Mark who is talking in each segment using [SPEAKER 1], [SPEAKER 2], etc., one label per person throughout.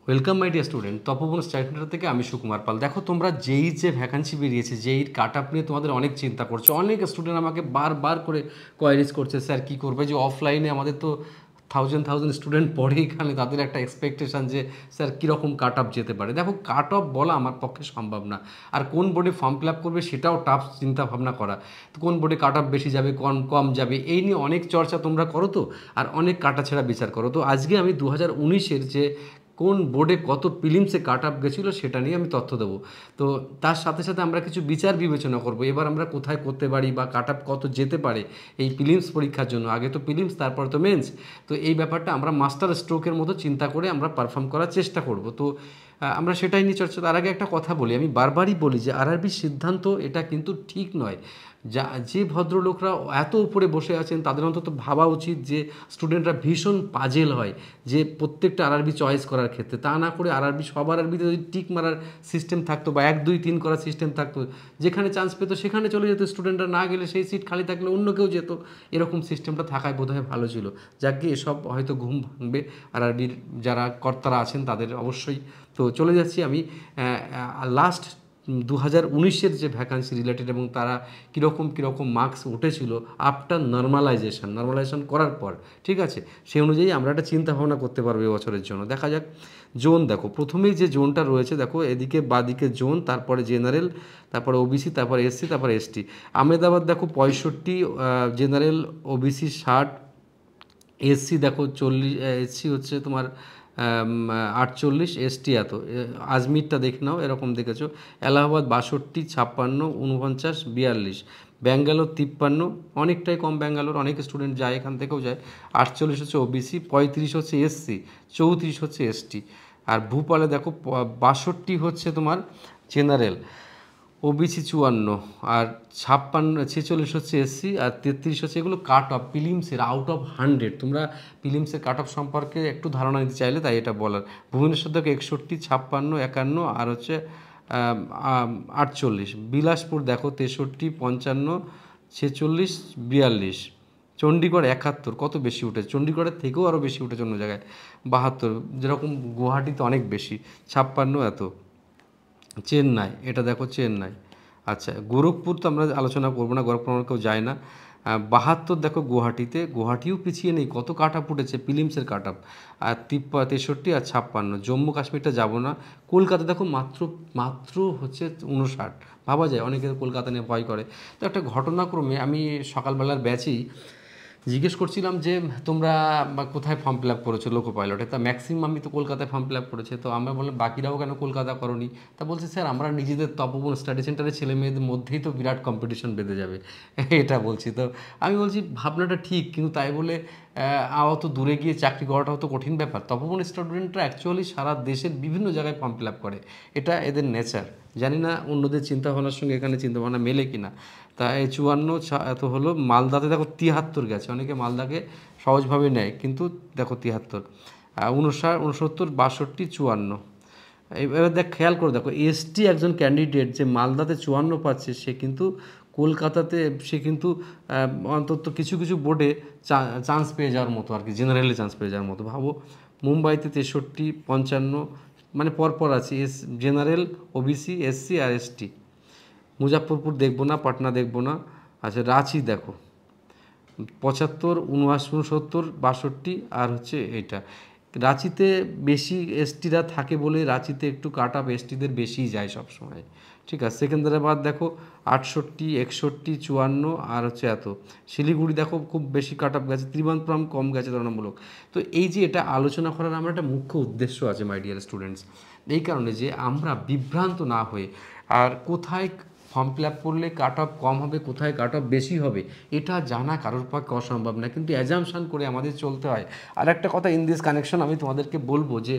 [SPEAKER 1] Welcome my dear student, Tapoban study centre থেকে আমি সুকুমার পাল। দেখো, তোমরা যেই যে ভ্যাকান্সি বেরিয়েছে, যেই কাট আপ নিয়ে তোমাদের অনেক চিন্তা করছো। অনেক স্টুডেন্ট আমাকে বারবার করে কোয়ারিজ করছে, স্যার কী করবে, যে অফলাইনে আমাদের তো থাউজেন্ড স্টুডেন্ট পড়ে এখানে, তাদের একটা এক্সপেকটেশান যে স্যার কীরকম কাট আপ যেতে পারে। দেখো, কাট অফ বলা আমার পক্ষে সম্ভব না, আর কোন বোর্ডে ফর্ম ফিল আপ করবে সেটাও টাফ চিন্তা ভাবনা করা। তো কোন বোর্ডে কাট আপ বেশি যাবে, কম যাবে, এই নিয়ে অনেক চর্চা তোমরা করো তো, আর অনেক কাটাছেড়া বিচার করো। তো আজকে আমি 2019-এর যে কোন বোর্ডে কত প্রিলিমসে কাট আপ গেছিলো সেটা নিয়ে আমি তথ্য দেবো। তো তার সাথে সাথে আমরা কিছু বিচার বিবেচনা করব, এবার আমরা কোথায় করতে পারি বা কাট আপ কত যেতে পারে এই প্রিলিমস পরীক্ষার জন্য। আগে তো প্রিলিমস, তারপর তো মেন্স। তো এই ব্যাপারটা আমরা মাস্টার স্ট্রোকের মতো চিন্তা করে আমরা পারফর্ম করার চেষ্টা করব। তো আমরা সেটাই নিয়ে চর্চা। তার আগে একটা কথা বলি, আমি বারবারই বলি যে আরআরবির সিদ্ধান্ত এটা কিন্তু ঠিক নয়। যে ভদ্রলোকরা এত উপরে বসে আছেন তাদের অন্তত ভাবা উচিত যে স্টুডেন্টরা ভীষণ পাজেল হয় যে প্রত্যেকটা আরআরবি চয়েস করার ক্ষেত্রে। তা না করে আরআরবি, সব আরআরবিতে যদি টিক মারার সিস্টেম থাকতো বা 1 2 3 করার সিস্টেম থাকতো, যেখানে চান্স পেতো সেখানে চলে যেত স্টুডেন্টরা, না গেলে সেই সিট খালি থাকলে অন্য কেউ যেত। এরকম সিস্টেমটা থাকায় বোধহয় ভালো ছিল। যাকে এসব হয়তো ঘুম ভাঙবে আরআরবির যারা কর্তারা আছেন তাদের অবশ্যই। তো চলে যাচ্ছি আমি লাস্ট 2019-এর যে ভ্যাকান্সি রিলেটেড এবং তারা কীরকম মার্কস উঠেছিল আফটার নর্মালাইজেশন করার পর। ঠিক আছে, সেই অনুযায়ী আমরা একটা চিন্তা ভাবনা করতে পারবো এবছরের জন্য। দেখা যাক। জোন দেখো, প্রথমেই যে জোনটা রয়েছে দেখো, এদিকে বাদিকে জোন, তারপরে জেনারেল, তারপরে ওবিসি, তারপরে এসসি, তারপরে এসটি। আহমেদাবাদ দেখো 65, জেনারেল, ওবিসি 60, এসসি দেখো 40, এসসি হচ্ছে তোমার 48, এসটি এত। আজমিরটা দেখে নাও, এরকম দেখেছো। এলাহাবাদ 62, 56, 49, 42। ব্যাঙ্গালোর 53, অনেকটাই কম ব্যাঙ্গালোর, অনেক স্টুডেন্ট যায়, এখান থেকেও যায়। 48 হচ্ছে ওবিসি, 35 হচ্ছে এসসি, 34 হচ্ছে এসটি। আর ভূপালে দেখো 62 হচ্ছে তোমার জেনারেল, ওবিসি 54, আর 46 হচ্ছে এসসি, আর 33 হচ্ছে, এগুলো কাট অফ প্রিলিমসের আউট অফ 100। তোমরা প্রিলিমসের কাট অফ সম্পর্কে একটু ধারণা নিতে চাইলে তাই এটা বলার। ভুবনেশ্বর দেখো 61, 56, 51, আর হচ্ছে 48। বিলাসপুর দেখো 63, 55, 46, 42। চণ্ডীগড় 71, কত বেশি উঠেছে, চণ্ডীগড়ের থেকেও আরও বেশি উঠেছে অন্য জায়গায় 72, যেরকম গুয়াহাটিতে অনেক বেশি 56 এত। চেন্নাই, এটা দেখো চেন্নাই। আচ্ছা, গোরখপুর তো আমরা আলোচনা করবো না, গোরখপুর আমরা কেউ যায় না। 72 দেখো গুয়াহাটিতে, গুয়াহাটিও পিছিয়ে নেই, কত কাট আপ উঠেছে প্রিলিমসের কাট আপ। আর 63 আর 56। জম্মু কাশ্মীরটা যাবো না। কলকাতা দেখো মাত্র হচ্ছে 59। ভাবা যায়, অনেকে কলকাতা নিয়ে ভয় করে। তো একটা ঘটনাক্রমে আমি সকালবেলার ব্যাচেই জিজ্ঞেস করছিলাম যে তোমরা কোথায় ফর্ম ফিল আপ করেছো লোকো পাইলটে। তা ম্যাক্সিমাম আমি তো কলকাতায় ফর্ম ফিল আপ করেছে। তো আমরা বললাম বাকিরাও কেন কলকাতা করনি। তা বলছে স্যার আমরা নিজেদের তপবন স্টাডি সেন্টারের ছেলে মেয়েদের মধ্যেই তো বিরাট কম্পিটিশন বেঁধে যাবে, এটা বলছি। তো আমি বলছি ভাবনাটা ঠিক, কিন্তু তাই বলে অত দূরে গিয়ে চাকরি করাটাও তো কঠিন ব্যাপার। তপবন স্টুডেন্টরা অ্যাকচুয়ালি সারা দেশের বিভিন্ন জায়গায় ফর্ম ফিল আপ করে, এটা এদের নেচার। জানি না অন্যদের চিন্তাভাবনার সঙ্গে এখানে চিন্তাভাবনা মেলে কি না। তাই 54 এত হলো। মালদাতে দেখো 73 গেছে, অনেকে মালদাকে সহজভাবে নেয়, কিন্তু দেখো 73, 59, 69, 62, 54। এবার দেখ, খেয়াল করে দেখো, এসটি একজন ক্যান্ডিডেট যে মালদাতে 54 পাচ্ছে, সে কিন্তু কলকাতাতে সে কিন্তু অন্তত কিছু কিছু বোর্ডে চান্স পেয়ে যাওয়ার মতো আর কি, জেনারেলে চান্স পেয়ে যাওয়ার মতো। ভাবো, মুম্বাইতে 63, 55, মানে পরপর আছে জেনারেল, ওবিসি, এসসি আর এসটি। মুজাফরপুর দেখবো না, পাটনা দেখবো না। আচ্ছা, রাঁচি দেখো 75, 69, 62, আর হচ্ছে এইটা। রাঁচিতে বেশি এসটিরা থাকে বলে রাঁচিতে একটু কাট আপ এসটিদের বেশিই যায় সবসময়। ঠিক আছে। সেকেন্দ্রাবাদ দেখো 68, 61, 54, আর হচ্ছে এত। শিলিগুড়ি দেখো খুব বেশি কাট আপ গেছে, ত্রিবান্দ্রম কম গেছে তুলনামূলক। তো এই যে এটা আলোচনা করার আমার একটা মুখ্য উদ্দেশ্য আছে মাই ডিয়ার স্টুডেন্টস, এই কারণে যে আমরা বিভ্রান্ত না হয়ে, আর কোথায় ফর্ম ফিল আপ করলে কাট অফ কম হবে, কোথায় কাট অফ বেশি হবে, এটা জানা কারোর পক্ষে অসম্ভব না, কিন্তু অ্যাজামশান করে আমাদের চলতে হয়। আর একটা কথা ইন দিস কানেকশন আমি তোমাদেরকে বলবো যে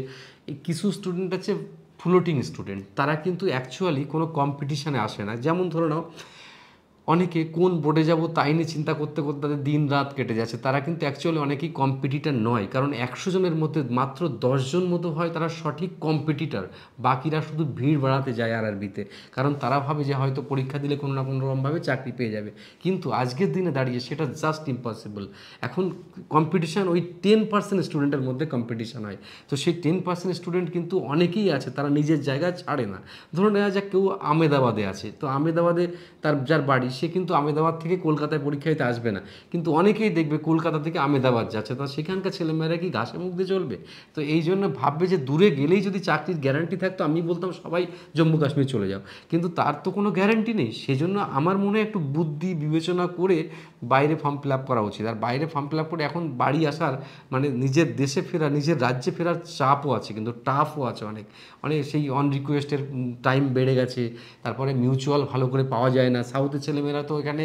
[SPEAKER 1] কিছু স্টুডেন্ট আছে ফ্লোটিং স্টুডেন্ট, তারা কিন্তু অ্যাকচুয়ালি কোনো কম্পিটিশানে আসে না। যেমন ধরে নাও অনেকে কোন বোর্ডে যাব তাই নিয়ে চিন্তা করতে করতে তাদের দিন রাত কেটে যাচ্ছে। তারা কিন্তু অ্যাকচুয়ালি অনেকেই কম্পিটিটার নয়, কারণ 100 জনের মধ্যে মাত্র 10 জন মতো হয় তারা সঠিক কম্পিটিটার, বাকিরা শুধু ভিড় বাড়াতে যায় আরআরবিতে, কারণ তারা ভাবে যে হয়তো পরীক্ষা দিলে কোনো না কোনো রকমভাবে চাকরি পেয়ে যাবে। কিন্তু আজকের দিনে দাঁড়িয়ে সেটা জাস্ট ইম্পসিবল। এখন কম্পিটিশান ওই 10% স্টুডেন্টের মধ্যে কম্পিটিশান হয়। তো সেই 10% স্টুডেন্ট কিন্তু অনেকেই আছে তারা নিজের জায়গা ছাড়ে না। ধরুন নেওয়া যাক কেউ আমেদাবাদে আছে, তো আমেদাবাদে তার যার বাড়ি সে কিন্তু আমেদাবাদ থেকে কলকাতায় পরীক্ষা দিতে আসবে না, কিন্তু অনেকেই দেখবে কলকাতা থেকে আমেদাবাদ যাচ্ছে, তা সেখানকার ছেলেমেয়েরা কি ঘাসে মুখ দিয়ে চলবে? তো এই জন্য ভাববে যে দূরে গেলেই যদি চাকরির গ্যারান্টি থাকতো, আমি বলতাম সবাই জম্মু কাশ্মীর চলে যাও, কিন্তু তার তো কোনো গ্যারান্টি নেই। সেজন্য আমার মনে হয় একটু বুদ্ধি বিবেচনা করে বাইরে ফর্ম ফিল আপ করা উচিত। আর বাইরে ফর্ম ফিল আপ করে এখন বাড়ি আসার মানে নিজের দেশে ফেরা, নিজের রাজ্যে ফেরার চাপও আছে, কিন্তু টাফও আছে অনেক। অনেক সেই অন রিকোয়েস্টের টাইম বেড়ে গেছে, তারপরে মিউচুয়াল ভালো করে পাওয়া যায় না। সাউথের ছেলেমেয়েরা তো এখানে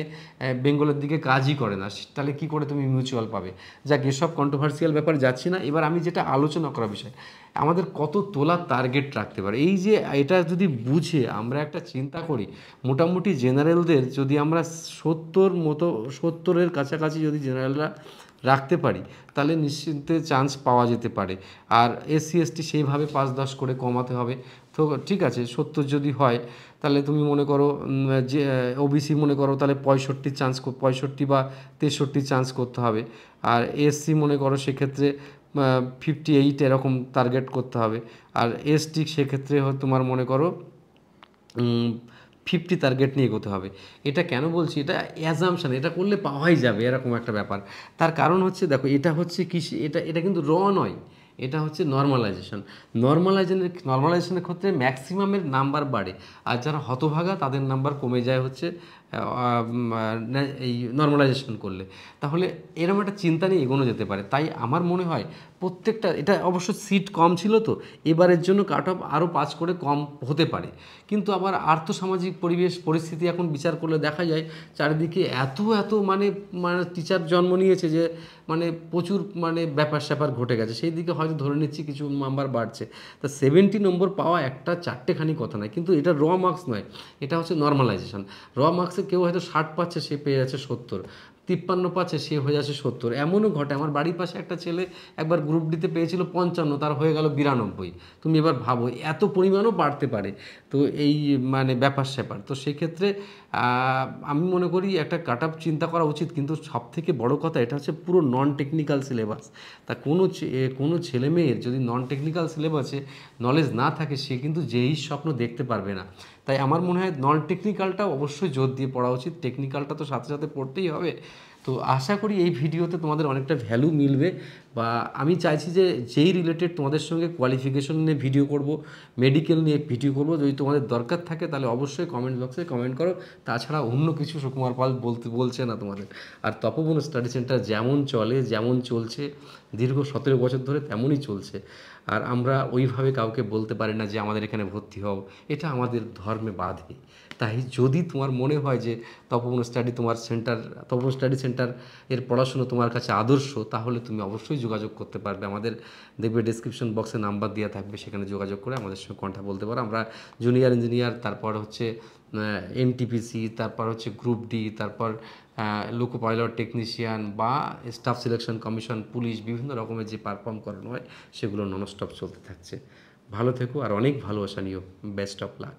[SPEAKER 1] বেঙ্গলের দিকে কাজই করে না, তাহলে কি করে তুমি মিউচুয়াল পাবে? যাক, এসব কন্ট্রোভার্সিয়াল ব্যাপার যাচ্ছি না। এবার আমি যেটা আলোচনা করার বিষয়, আমাদের কত তোলার টার্গেট রাখতে পারে, এই যে এটা যদি বুঝে আমরা একটা চিন্তা করি, মোটামুটি জেনারেলদের যদি আমরা 70 কাছাকাছি যদি জেনারেলরা রাখতে পারি, তাহলে নিশ্চিন্তে চান্স পাওয়া যেতে পারে। আর এসসি এসটি সেইভাবে 5-10 করে কমাতে হবে। তো ঠিক আছে, 70 যদি হয় তাহলে তুমি মনে করো যে ওবিসি মনে করো তাহলে 65 বা 63 চান্স করতে হবে। আর এসসি মনে করো সেক্ষেত্রে 58 এরকম টার্গেট করতে হবে। আর এসটি সেক্ষেত্রে তোমার মনে করো 50 টার্গেট নিয়ে এগোতে হবে। এটা কেন বলছি, এটা অ্যাজামশান, এটা করলে পাওয়াই যাবে এরকম একটা ব্যাপার। তার কারণ হচ্ছে দেখো, এটা হচ্ছে কি, এটা এটা কিন্তু নয়, এটা হচ্ছে নর্মালাইজেশন। নর্মালাইজেশনের ক্ষেত্রে ম্যাক্সিমামের নাম্বার বাড়ে, আর যারা হতভাগা তাদের নাম্বার কমে যায় হচ্ছে এই নর্মালাইজেশন করলে। তাহলে এরকম একটা চিন্তা নিয়ে এগোনো যেতে পারে। তাই আমার মনে হয় প্রত্যেকটা, এটা অবশ্য সিট কম ছিল, তো এবারের জন্য কাট অফ আরও 5 করে কম হতে পারে। কিন্তু আবার আর্থসামাজিক পরিস্থিতি এখন বিচার করলে দেখা যায় চারিদিকে এত এত মানে মানে টিচার জন্ম নিয়েছে যে মানে প্রচুর মানে ব্যাপার স্যাপার ঘটে গেছে, সেই দিকে হয়তো ধরে নিচ্ছি কিছু নাম্বার বাড়ছে। তা 70 নম্বর পাওয়া একটা চারটেখানি কথা নয়, কিন্তু এটা র মার্কস নয়, এটা হচ্ছে নর্মালাইজেশন। র মার্কসে কেউ হয়তো 60 পাচ্ছে, সে পেয়ে যাচ্ছে 70, 53 পাচ্ছে, সে হয়ে যাচ্ছে 70। এমনও ঘটে, আমার বাড়ির পাশে একটা ছেলে একবার গ্রুপ ডিতে পেয়েছিল 55, তার হয়ে গেল 92। তুমি এবার ভাবো এত পরিমাণও বাড়তে পারে। তো এই মানে ব্যাপার স্যাপার, তো সেক্ষেত্রে আমি মনে করি একটা কাট আপ চিন্তা করা উচিত। কিন্তু সবথেকে বড় কথা এটা হচ্ছে পুরো নন টেকনিক্যাল সিলেবাস। তা কোনো ছেলে মেয়ের যদি নন টেকনিক্যাল সিলেবাসে নলেজ না থাকে, সে কিন্তু যেই স্বপ্ন দেখতে পারবে না। তাই আমার মনে হয় নন টেকনিক্যালটা অবশ্যই জোর দিয়ে পড়া উচিত, টেকনিক্যালটা তো সাথে সাথে পড়তেই হবে। তো আশা করি এই ভিডিওতে তোমাদের অনেকটা ভ্যালু মিলবে। বা আমি চাইছি যে যেই রিলেটেড তোমাদের সঙ্গে কোয়ালিফিকেশন নিয়ে ভিডিও করব, মেডিকেল নিয়ে ভিডিও করব, যদি তোমাদের দরকার থাকে তাহলে অবশ্যই কমেন্ট বক্সে কমেন্ট করো। তাছাড়া অন্য কিছু সুকুমার পাল বলছে না তোমাদের। আর তপবন স্টাডি সেন্টার যেমন চলে, যেমন চলছে দীর্ঘ 17 বছর ধরে, তেমনই চলছে। আর আমরা ওইভাবে কাউকে বলতে পারি না যে আমাদের এখানে ভর্তি হও, এটা আমাদের ধর্মে বাধে। তাই যদি তোমার মনে হয় যে তপবন স্টাডি সেন্টার এর পড়াশুনো তোমার কাছে আদর্শ, তাহলে তুমি অবশ্যই যোগাযোগ করতে পারবে। আমাদের দেখবে ডেসক্রিপশন বক্সে নাম্বার দেওয়া থাকবে, সেখানে যোগাযোগ করে আমাদের সঙ্গে কন্ট্যাক্ট বলতে পারো। আমরা জুনিয়র ইঞ্জিনিয়ার, তারপর হচ্ছে এনটিপিসি, তারপর হচ্ছে গ্রুপ ডি, তারপর লোকো পাইলট টেকনিশিয়ান বা স্টাফ সিলেকশন কমিশন, পুলিশ, বিভিন্ন রকমের যে পারফর্ম করানো হয় সেগুলো ননস্টপ চলতে থাকছে। ভালো থেকো আর অনেক ভালোবাসা নিও। Best of luck.